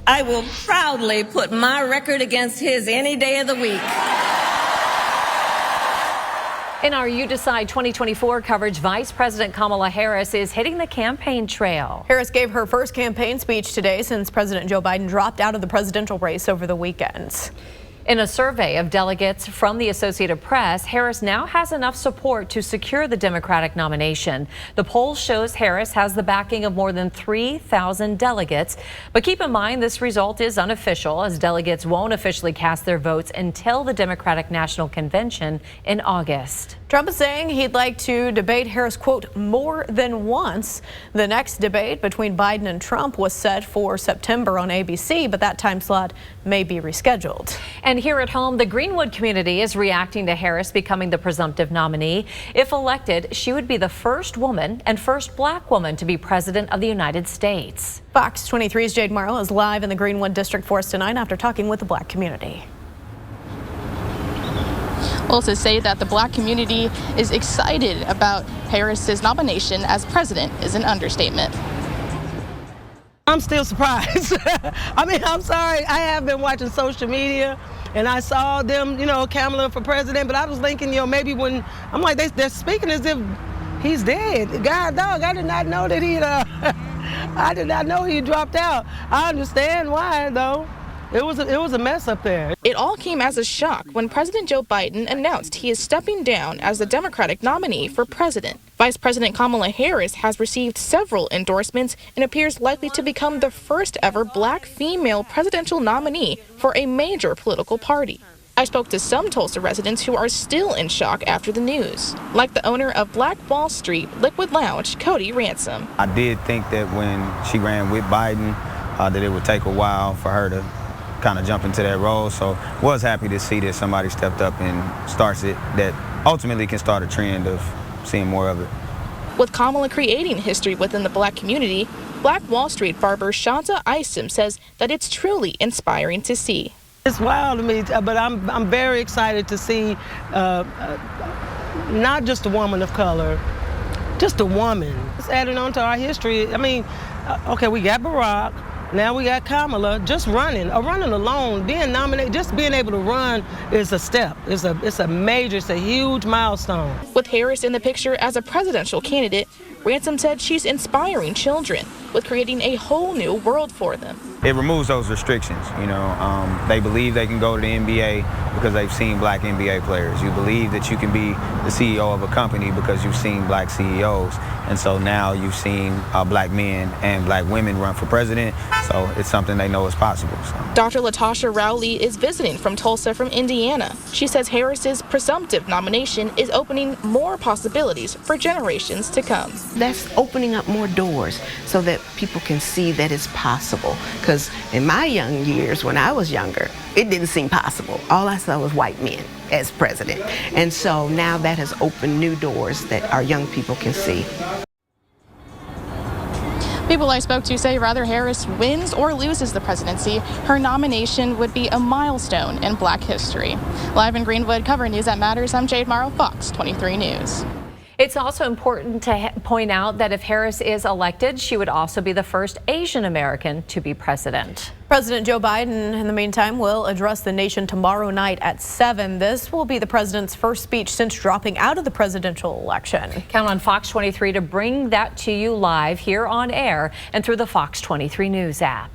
I will proudly put my record against his any day of the week. In our You Decide 2024 coverage, Vice President Kamala Harris is hitting the campaign trail. Harris gave her first campaign speech today since President Joe Biden dropped out of the presidential race over the weekend. In a survey of delegates from the Associated Press, Harris now has enough support to secure the Democratic nomination. The poll shows Harris has the backing of more than 3,000 delegates. But keep in mind, this result is unofficial, as delegates won't officially cast their votes until the Democratic National Convention in August. Trump is saying he'd like to debate Harris, quote, more than once. The next debate between Biden and Trump was set for September on ABC, but that time slot may be rescheduled. And here at home, the Greenwood community is reacting to Harris becoming the presumptive nominee. If elected, she would be the first woman and first black woman to be president of the United States. Fox 23's Jade Marlowe is live in the Greenwood District for us tonight after talking with the black community. Well, to say that the black community is excited about Harris's nomination as president is an understatement. I'm still surprised. I mean, I'm sorry. I have been watching social media and I saw them, Kamala for president, but I was thinking, maybe when, I'm like, they're speaking as if he's dead. God, dog, I did not know that I did not know he dropped out. I understand why, though. It was a mess up there. It all came as a shock when President Joe Biden announced he is stepping down as the Democratic nominee for president. Vice President Kamala Harris has received several endorsements and appears likely to become the first ever black female presidential nominee for a major political party. I spoke to some Tulsa residents who are still in shock after the news, like the owner of Black Wall Street Liquid Lounge, Cody Ransom. I did think that when she ran with Biden, that it would take a while for her to kind of jump into that role, so was happy to see that somebody stepped up and starts it, that ultimately can start a trend of seeing more of it. With Kamala creating history within the black community, Black Wall Street barber Shanta Isom says that it's truly inspiring to see. It's wild to me, but I'm very excited to see not just a woman of color, just a woman. It's adding on to our history. I mean, okay, we got Barack. Now we got Kamala just running alone, being nominated, just being able to run is a step. It's a huge milestone. With Harris in the picture as a presidential candidate, Ransom said she's inspiring children with creating a whole new world for them. It removes those restrictions, They believe they can go to the NBA because they've seen black NBA players. You believe that you can be the CEO of a company because you've seen black CEOs. And so now you've seen black men and black women run for president. So it's something they know is possible. So. Dr. Latasha Rowley is visiting from Tulsa from Indiana. She says Harris's presumptive nomination is opening more possibilities for generations to come. That's opening up more doors so that people can see that it's possible. Because in my young years, when I was younger, it didn't seem possible. All I saw was white men as president. And so now that has opened new doors that our young people can see. People I spoke to say whether Harris wins or loses the presidency, her nomination would be a milestone in black history. Live in Greenwood, covering News That Matters, I'm Jade Morrow, Fox 23 News. It's also important to point out that if Harris is elected, she would also be the first Asian American to be president. President Joe Biden, in the meantime, will address the nation tomorrow night at 7. This will be the president's first speech since dropping out of the presidential election. Count on Fox 23 to bring that to you live here on air and through the Fox 23 News app.